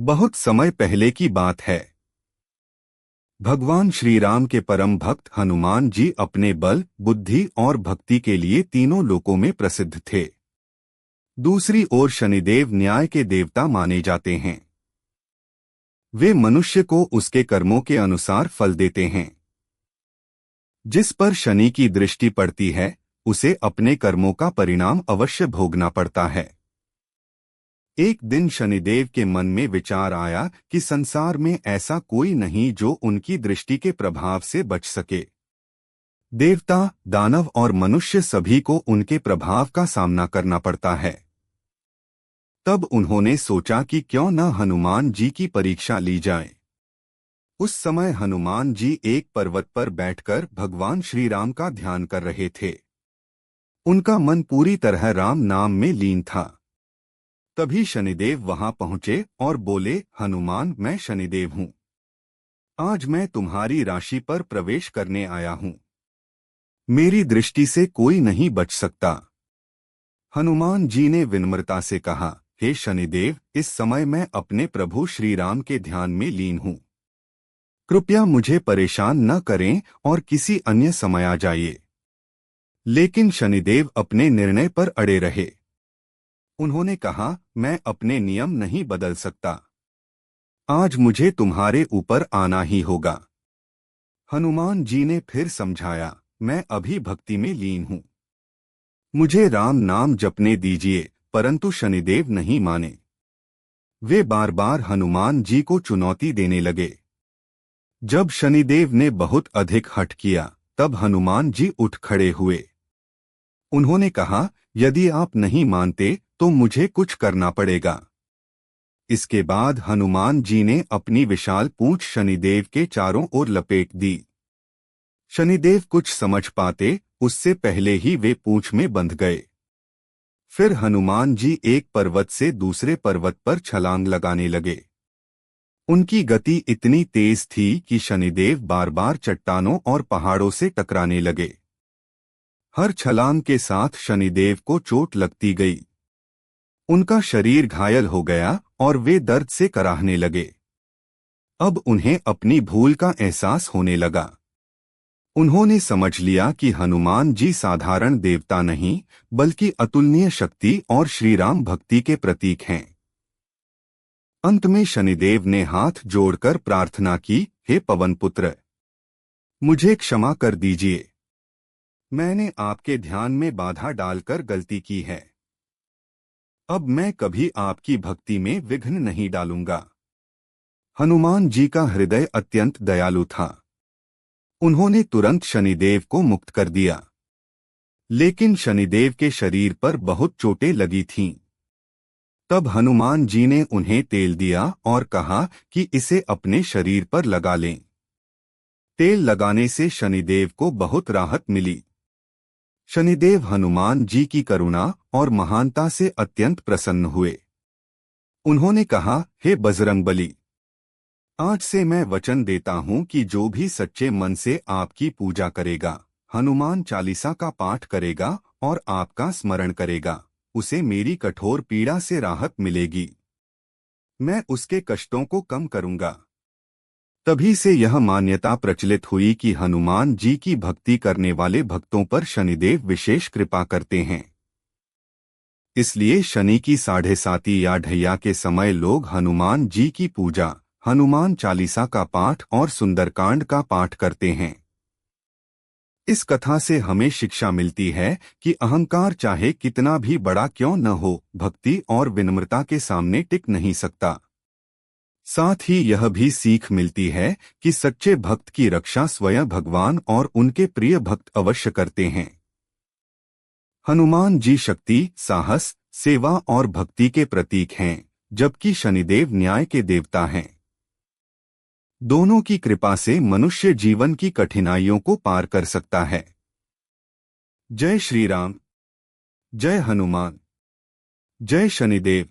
बहुत समय पहले की बात है। भगवान श्री राम के परम भक्त हनुमान जी अपने बल, बुद्धि और भक्ति के लिए तीनों लोकों में प्रसिद्ध थे। दूसरी ओर शनिदेव न्याय के देवता माने जाते हैं। वे मनुष्य को उसके कर्मों के अनुसार फल देते हैं। जिस पर शनि की दृष्टि पड़ती है, उसे अपने कर्मों का परिणाम अवश्य भोगना पड़ता है। एक दिन शनिदेव के मन में विचार आया कि संसार में ऐसा कोई नहीं जो उनकी दृष्टि के प्रभाव से बच सके। देवता, दानव और मनुष्य सभी को उनके प्रभाव का सामना करना पड़ता है। तब उन्होंने सोचा कि क्यों न हनुमान जी की परीक्षा ली जाए। उस समय हनुमान जी एक पर्वत पर बैठकर भगवान श्री राम का ध्यान कर रहे थे। उनका मन पूरी तरह राम नाम में लीन था। तभी शनिदेव वहां पहुंचे और बोले, हनुमान, मैं शनिदेव हूं। आज मैं तुम्हारी राशि पर प्रवेश करने आया हूं। मेरी दृष्टि से कोई नहीं बच सकता। हनुमान जी ने विनम्रता से कहा, हे शनिदेव, इस समय मैं अपने प्रभु श्री राम के ध्यान में लीन हूं। कृपया मुझे परेशान न करें और किसी अन्य समय आ जाइए। लेकिन शनिदेव अपने निर्णय पर अड़े रहे। उन्होंने कहा, मैं अपने नियम नहीं बदल सकता। आज मुझे तुम्हारे ऊपर आना ही होगा। हनुमान जी ने फिर समझाया, मैं अभी भक्ति में लीन हूं। मुझे राम नाम जपने दीजिए, परंतु शनिदेव नहीं माने। वे बार बार हनुमान जी को चुनौती देने लगे। जब शनिदेव ने बहुत अधिक हठ किया, तब हनुमान जी उठ खड़े हुए। उन्होंने कहा, यदि आप नहीं मानते तो मुझे कुछ करना पड़ेगा। इसके बाद हनुमान जी ने अपनी विशाल पूंछ शनिदेव के चारों ओर लपेट दी। शनिदेव कुछ समझ पाते उससे पहले ही वे पूंछ में बंध गए। फिर हनुमान जी एक पर्वत से दूसरे पर्वत पर छलांग लगाने लगे। उनकी गति इतनी तेज थी कि शनिदेव बार बार चट्टानों और पहाड़ों से टकराने लगे। हर छलांग के साथ शनिदेव को चोट लगती गई। उनका शरीर घायल हो गया और वे दर्द से कराहने लगे। अब उन्हें अपनी भूल का एहसास होने लगा। उन्होंने समझ लिया कि हनुमान जी साधारण देवता नहीं, बल्कि अतुलनीय शक्ति और श्रीराम भक्ति के प्रतीक हैं। अंत में शनिदेव ने हाथ जोड़कर प्रार्थना की, हे पवन पुत्र, मुझे क्षमा कर दीजिए। मैंने आपके ध्यान में बाधा डालकर गलती की है। अब मैं कभी आपकी भक्ति में विघ्न नहीं डालूंगा। हनुमान जी का हृदय अत्यंत दयालु था। उन्होंने तुरंत शनिदेव को मुक्त कर दिया। लेकिन शनिदेव के शरीर पर बहुत चोटें लगी थीं। तब हनुमान जी ने उन्हें तेल दिया और कहा कि इसे अपने शरीर पर लगा लें। तेल लगाने से शनिदेव को बहुत राहत मिली। शनिदेव हनुमान जी की करुणा और महानता से अत्यंत प्रसन्न हुए। उन्होंने कहा, हे बजरंगबली, आज से मैं वचन देता हूं कि जो भी सच्चे मन से आपकी पूजा करेगा, हनुमान चालीसा का पाठ करेगा और आपका स्मरण करेगा, उसे मेरी कठोर पीड़ा से राहत मिलेगी। मैं उसके कष्टों को कम करूंगा। तभी से यह मान्यता प्रचलित हुई कि हनुमान जी की भक्ति करने वाले भक्तों पर शनिदेव विशेष कृपा करते हैं। इसलिए शनि की 7:30 या ढैया के समय लोग हनुमान जी की पूजा, हनुमान चालीसा का पाठ और सुंदरकांड का पाठ करते हैं। इस कथा से हमें शिक्षा मिलती है कि अहंकार चाहे कितना भी बड़ा क्यों न हो, भक्ति और विनम्रता के सामने टिक नहीं सकता। साथ ही यह भी सीख मिलती है कि सच्चे भक्त की रक्षा स्वयं भगवान और उनके प्रिय भक्त अवश्य करते हैं। हनुमान जी शक्ति, साहस, सेवा और भक्ति के प्रतीक हैं, जबकि शनिदेव न्याय के देवता हैं। दोनों की कृपा से मनुष्य जीवन की कठिनाइयों को पार कर सकता है। जय श्री राम, जय हनुमान, जय शनिदेव।